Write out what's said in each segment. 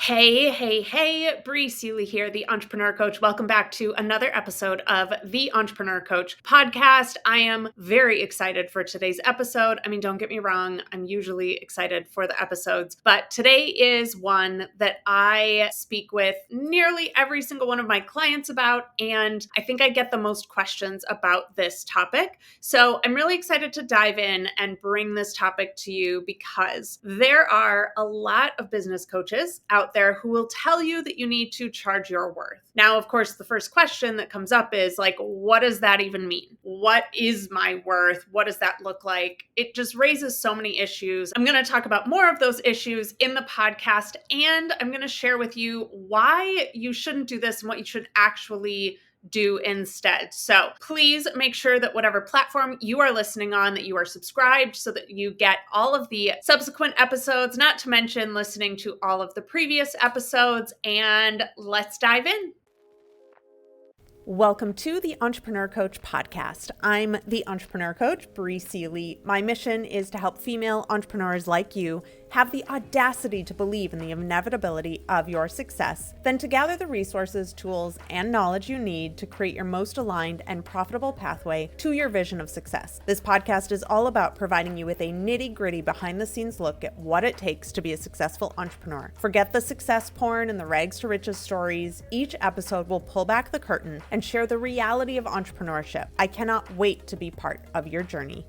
Hey, Bree Seeley here, the Entrepreneur Coach. Welcome back to another episode of the Entrepreneur Coach podcast. I am very excited for today's episode. I mean, don't get me wrong, I'm usually excited for the episodes, but today is one that I speak with nearly every single one of my clients about, and I think I get the most questions about this topic. So I'm really excited to dive in and bring this topic to you because there are a lot of business coaches out there who will tell you that you need to charge your worth. Now, of course, the first question that comes up is like, what does that even mean? What is my worth? What does that look like? It just raises so many issues. I'm going to talk about more of those issues in the podcast, and I'm going to share with you why you shouldn't do this and what you should actually do instead. So please make sure that whatever platform you are listening on, that you are subscribed so that you get all of the subsequent episodes, not to mention listening to all of the previous episodes. And let's dive in. Welcome to the Entrepreneur Coach podcast. I'm the Entrepreneur Coach, Bree Seeley. My mission is to help female entrepreneurs like you have the audacity to believe in the inevitability of your success, then to gather the resources, tools, and knowledge you need to create your most aligned and profitable pathway to your vision of success. This podcast is all about providing you with a nitty-gritty behind-the-scenes look at what it takes to be a successful entrepreneur. Forget the success porn and the rags to riches stories. Each episode will pull back the curtain and share the reality of entrepreneurship. I cannot wait to be part of your journey.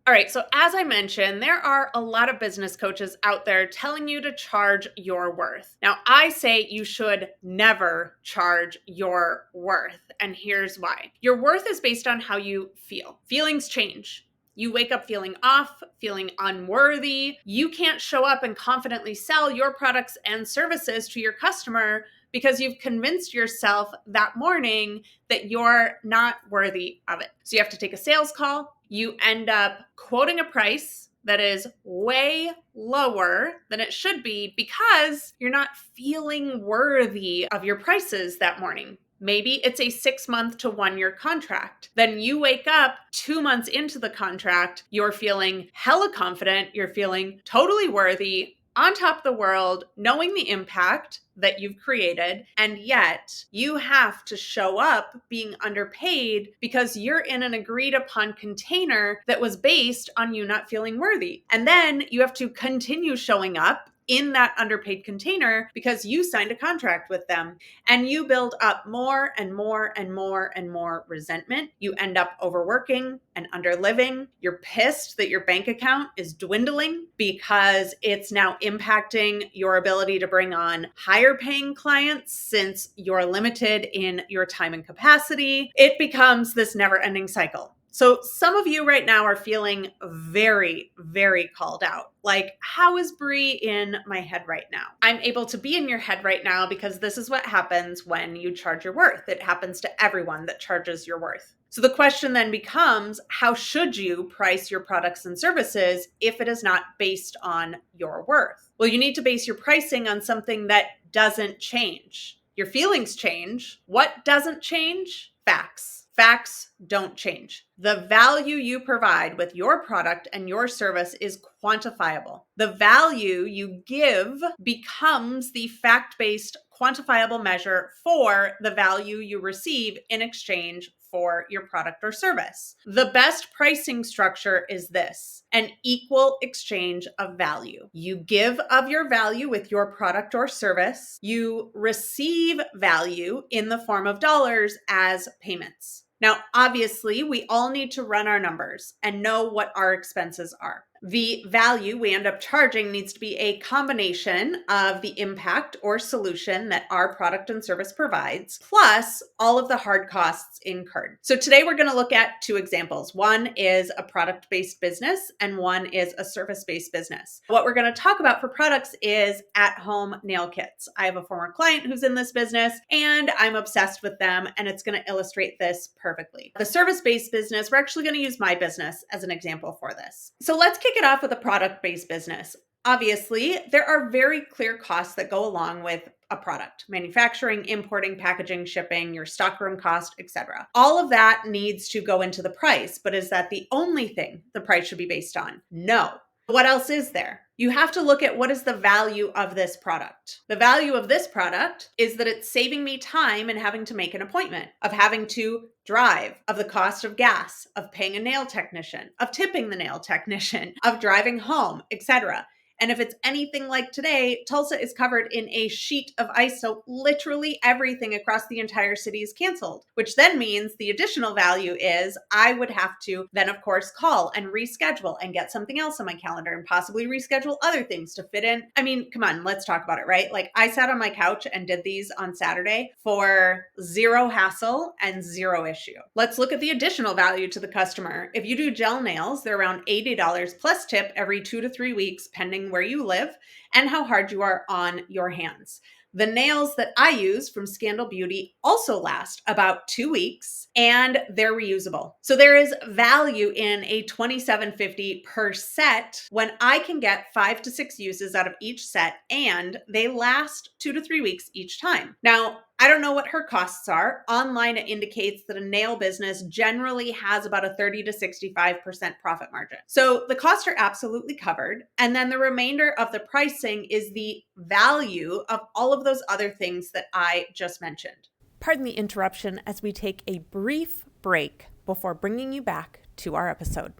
All right, so as I mentioned, there are a lot of business coaches out there telling you to charge your worth. Now, I say you should never charge your worth, and here's why. Your worth is based on how you feel. Feelings change. You wake up feeling off, feeling unworthy. You can't show up and confidently sell your products and services to your customer because you've convinced yourself that morning that you're not worthy of it. So you have to take a sales call. You end up quoting a price that is way lower than it should be because you're not feeling worthy of your prices that morning. Maybe it's a 6-month to 1-year contract. Then you wake up 2 months into the contract, you're feeling hella confident, you're feeling totally worthy, on top of the world, knowing the impact that you've created, and yet you have to show up being underpaid because you're in an agreed upon container that was based on you not feeling worthy. And then you have to continue showing up in that underpaid container because you signed a contract with them, and you build up more and more and more and more resentment. You end up overworking and underliving. You're pissed that your bank account is dwindling because it's now impacting your ability to bring on higher paying clients since you're limited in your time and capacity. It becomes this never ending cycle. So some of you right now are feeling very, very called out. Like, how is Bree in my head right now? I'm able to be in your head right now because this is what happens when you charge your worth. It happens to everyone that charges your worth. So the question then becomes, how should you price your products and services if it is not based on your worth? Well, you need to base your pricing on something that doesn't change. Your feelings change. What doesn't change? Facts. Facts don't change. The value you provide with your product and your service is quantifiable. The value you give becomes the fact-based, quantifiable measure for the value you receive in exchange for your product or service. The best pricing structure is this: an equal exchange of value. You give of your value with your product or service. You receive value in the form of dollars as payments. Now, obviously, we all need to run our numbers and know what our expenses are. The value we end up charging needs to be a combination of the impact or solution that our product and service provides, plus all of the hard costs incurred. So today we're going to look at 2 examples. One is a product-based business and one is a service-based business. What we're going to talk about for products is at-home nail kits. I have a former client who's in this business and I'm obsessed with them, and it's going to illustrate this perfectly. The service-based business, we're actually going to use my business as an example for this. So let's kick it off with a product-based business. Obviously, there are very clear costs that go along with a product: manufacturing, importing, packaging, shipping, your stockroom cost, etc. All of that needs to go into the price, but is that the only thing the price should be based on? No. What else is there? You have to look at what is the value of this product. The value of this product is that it's saving me time and having to make an appointment, of having to drive, of the cost of gas, of paying a nail technician, of tipping the nail technician, of driving home, etc. And if it's anything like today, Tulsa is covered in a sheet of ice. So literally everything across the entire city is canceled, which then means the additional value is I would have to then, of course, call and reschedule and get something else on my calendar and possibly reschedule other things to fit in. I mean, come on, let's talk about it, right? Like I sat on my couch and did these on Saturday for zero hassle and zero issue. Let's look at the additional value to the customer. If you do gel nails, they're around $80 plus tip every 2 to 3 weeks, pending where you live and how hard you are on your hands. The nails that I use from Scandal Beauty also last about 2 weeks and they're reusable. So there is value in a $27.50 per set when I can get 5 to 6 uses out of each set and they last 2 to 3 weeks each time. Now, I don't know what her costs are. Online, it indicates that a nail business generally has about a 30 to 65% profit margin. So the costs are absolutely covered. And then the remainder of the pricing is the value of all of those other things that I just mentioned. Pardon the interruption as we take a brief break before bringing you back to our episode.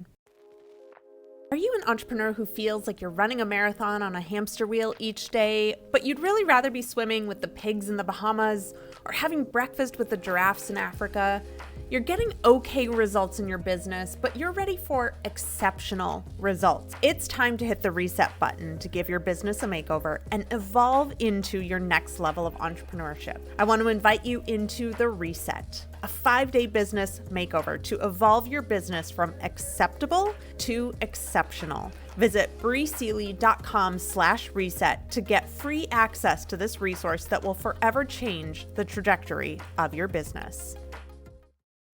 Are you an entrepreneur who feels like you're running a marathon on a hamster wheel each day, but you'd really rather be swimming with the pigs in the Bahamas or having breakfast with the giraffes in Africa? You're getting okay results in your business, but you're ready for exceptional results. It's time to hit the reset button to give your business a makeover and evolve into your next level of entrepreneurship. I want to invite you into the Reset, a 5-day business makeover to evolve your business from acceptable to exceptional. Visit breesealy.com/reset to get free access to this resource that will forever change the trajectory of your business.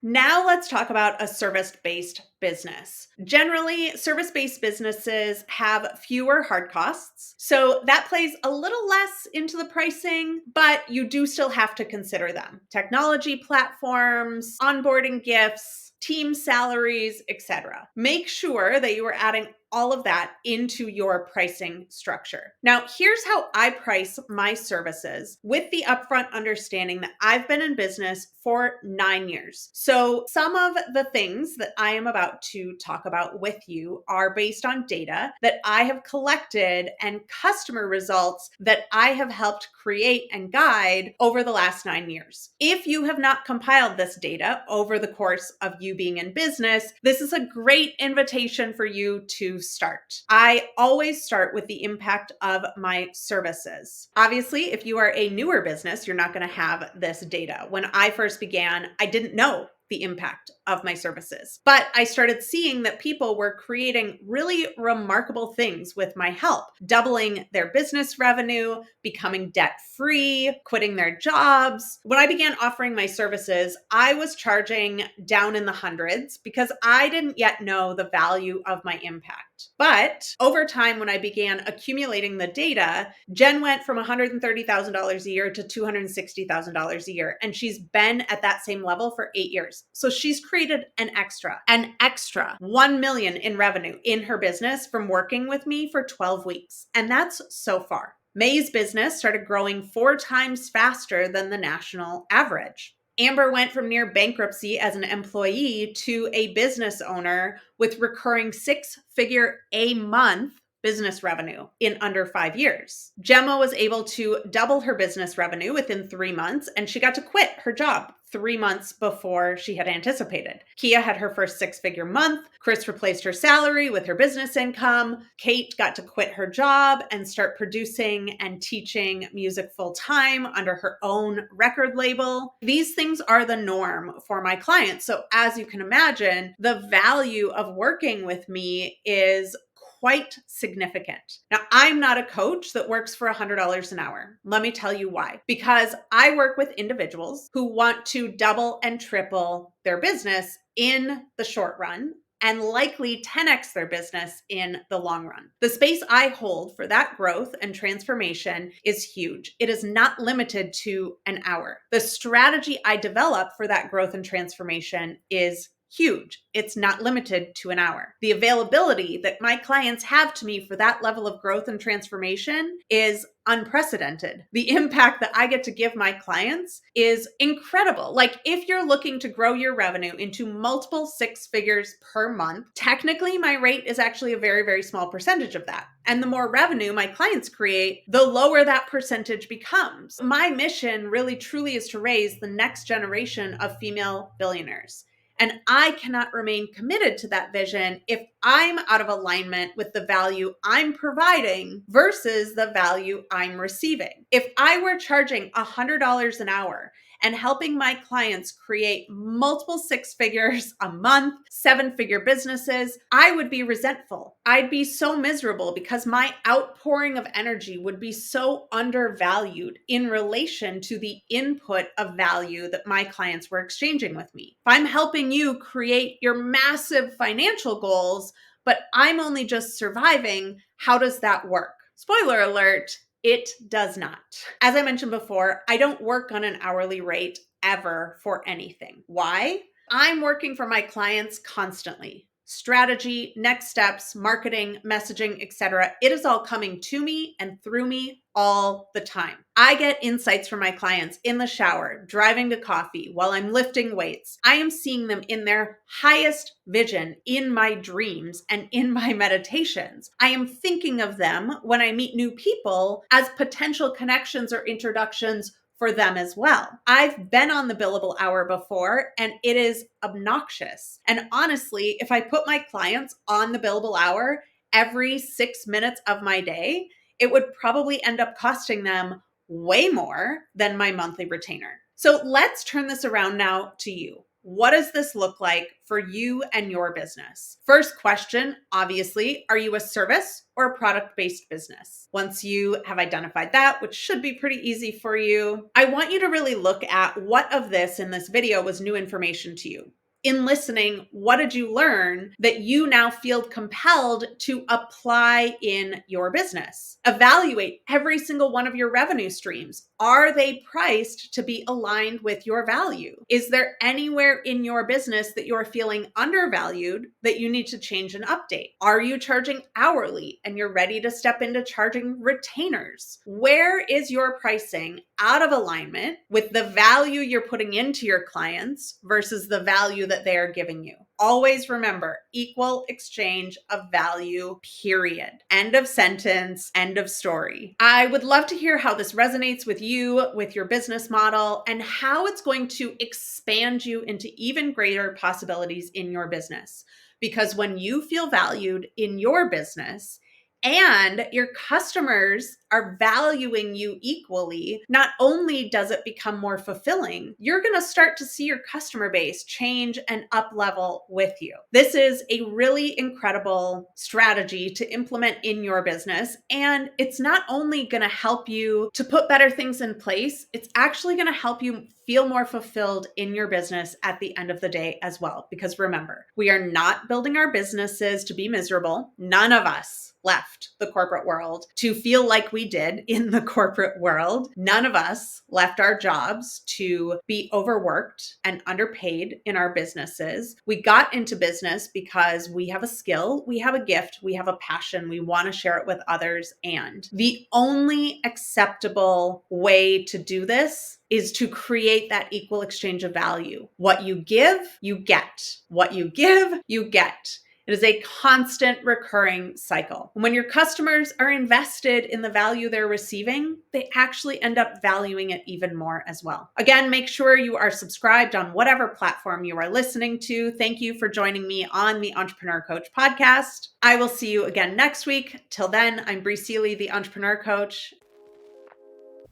Now let's talk about a service-based business. Generally, service-based businesses have fewer hard costs, so that plays a little less into the pricing, but you do still have to consider them. Technology platforms, onboarding gifts, team salaries, etc. Make sure that you are adding all of that into your pricing structure. Now, here's how I price my services with the upfront understanding that I've been in business for 9 years. So some of the things that I am about to talk about with you are based on data that I have collected and customer results that I have helped create and guide over the last 9 years. If you have not compiled this data over the course of you being in business, this is a great invitation for you to start. I always start with the impact of my services. Obviously, if you are a newer business, you're not going to have this data. When I first began, I didn't know the impact of my services. But I started seeing that people were creating really remarkable things with my help, doubling their business revenue, becoming debt-free, quitting their jobs. When I began offering my services, I was charging down in the hundreds because I didn't yet know the value of my impact. But over time, when I began accumulating the data, Jen went from $130,000 a year to $260,000 a year, and she's been at that same level for 8 years. So she's created an extra $1 million in revenue in her business from working with me for 12 weeks. And that's so far. May's business started growing 4 times faster than the national average. Amber went from near bankruptcy as an employee to a business owner with recurring 6-figure a month business revenue in under 5 years. Gemma was able to double her business revenue within 3 months, and she got to quit her job 3 months before she had anticipated. Kia had her first 6-figure month. Chris replaced her salary with her business income. Kate got to quit her job and start producing and teaching music full time under her own record label. These things are the norm for my clients. So as you can imagine, the value of working with me is quite significant. Now, I'm not a coach that works for $100 an hour. Let me tell you why. Because I work with individuals who want to double and triple their business in the short run and likely 10x their business in the long run. The space I hold for that growth and transformation is huge. It is not limited to an hour. The strategy I develop for that growth and transformation is huge. It's not limited to an hour. The availability that my clients have to me for that level of growth and transformation is unprecedented. The impact that I get to give my clients is incredible. Like, if you're looking to grow your revenue into multiple six figures per month, technically my rate is actually a very, very small percentage of that. And the more revenue my clients create, the lower that percentage becomes. My mission really truly is to raise the next generation of female billionaires. And I cannot remain committed to that vision if I'm out of alignment with the value I'm providing versus the value I'm receiving. If I were charging $100 an hour and helping my clients create multiple six figures a month, seven-figure businesses, I would be resentful. I'd be so miserable because my outpouring of energy would be so undervalued in relation to the input of value that my clients were exchanging with me. If I'm helping you create your massive financial goals, but I'm only just surviving, how does that work? Spoiler alert, it does not. As I mentioned before, I don't work on an hourly rate ever for anything. Why? I'm working for my clients constantly. Strategy, next steps, marketing, messaging, etc. It is all coming to me and through me all the time. I get insights from my clients in the shower, driving to coffee, while I'm lifting weights. I am seeing them in their highest vision in my dreams and in my meditations. I am thinking of them when I meet new people as potential connections or introductions for them as well. I've been on the billable hour before, and it is obnoxious. And honestly, if I put my clients on the billable hour every 6 minutes of my day, it would probably end up costing them way more than my monthly retainer. So let's turn this around now to you. What does this look like for you and your business? First question, obviously, are you a service or a product-based business? Once you have identified that, which should be pretty easy for you, I want you to really look at what of this in this video was new information to you. In listening, what did you learn that you now feel compelled to apply in your business? Evaluate every single one of your revenue streams. Are they priced to be aligned with your value? Is there anywhere in your business that you're feeling undervalued that you need to change and update? Are you charging hourly and you're ready to step into charging retainers? Where is your pricing out of alignment with the value you're putting into your clients versus the value that they are giving you? Always remember, equal exchange of value, period. End of sentence, end of story. I would love to hear how this resonates with you, with your business model, and how it's going to expand you into even greater possibilities in your business. Because when you feel valued in your business, and your customers are valuing you equally, not only does it become more fulfilling, you're going to start to see your customer base change and up level with you. This is a really incredible strategy to implement in your business. And it's not only going to help you to put better things in place, it's actually going to help you feel more fulfilled in your business at the end of the day as well. Because remember, we are not building our businesses to be miserable. None of us left the corporate world to feel like we did in the corporate world. None of us left our jobs to be overworked and underpaid in our businesses. We got into business because we have a skill, we have a gift, we have a passion, we want to share it with others. And the only acceptable way to do this is to create that equal exchange of value. What you give, you get. What you give, you get. It is a constant recurring cycle. When your customers are invested in the value they're receiving, they actually end up valuing it even more as well. Again, make sure you are subscribed on whatever platform you are listening to. Thank you for joining me on the Entrepreneur Coach podcast. I will see you again next week. Till then, I'm Bree Seeley, the Entrepreneur Coach.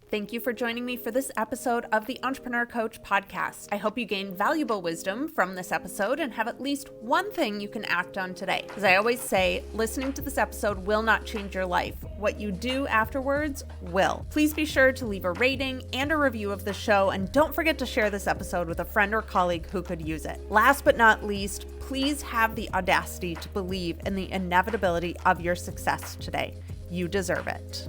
Thank you for joining me for this episode of the Entrepreneur Coach podcast. I hope you gained valuable wisdom from this episode and have at least one thing you can act on today. As I always say, listening to this episode will not change your life. What you do afterwards will. Please be sure to leave a rating and a review of the show, and don't forget to share this episode with a friend or colleague who could use it. Last but not least, please have the audacity to believe in the inevitability of your success today. You deserve it.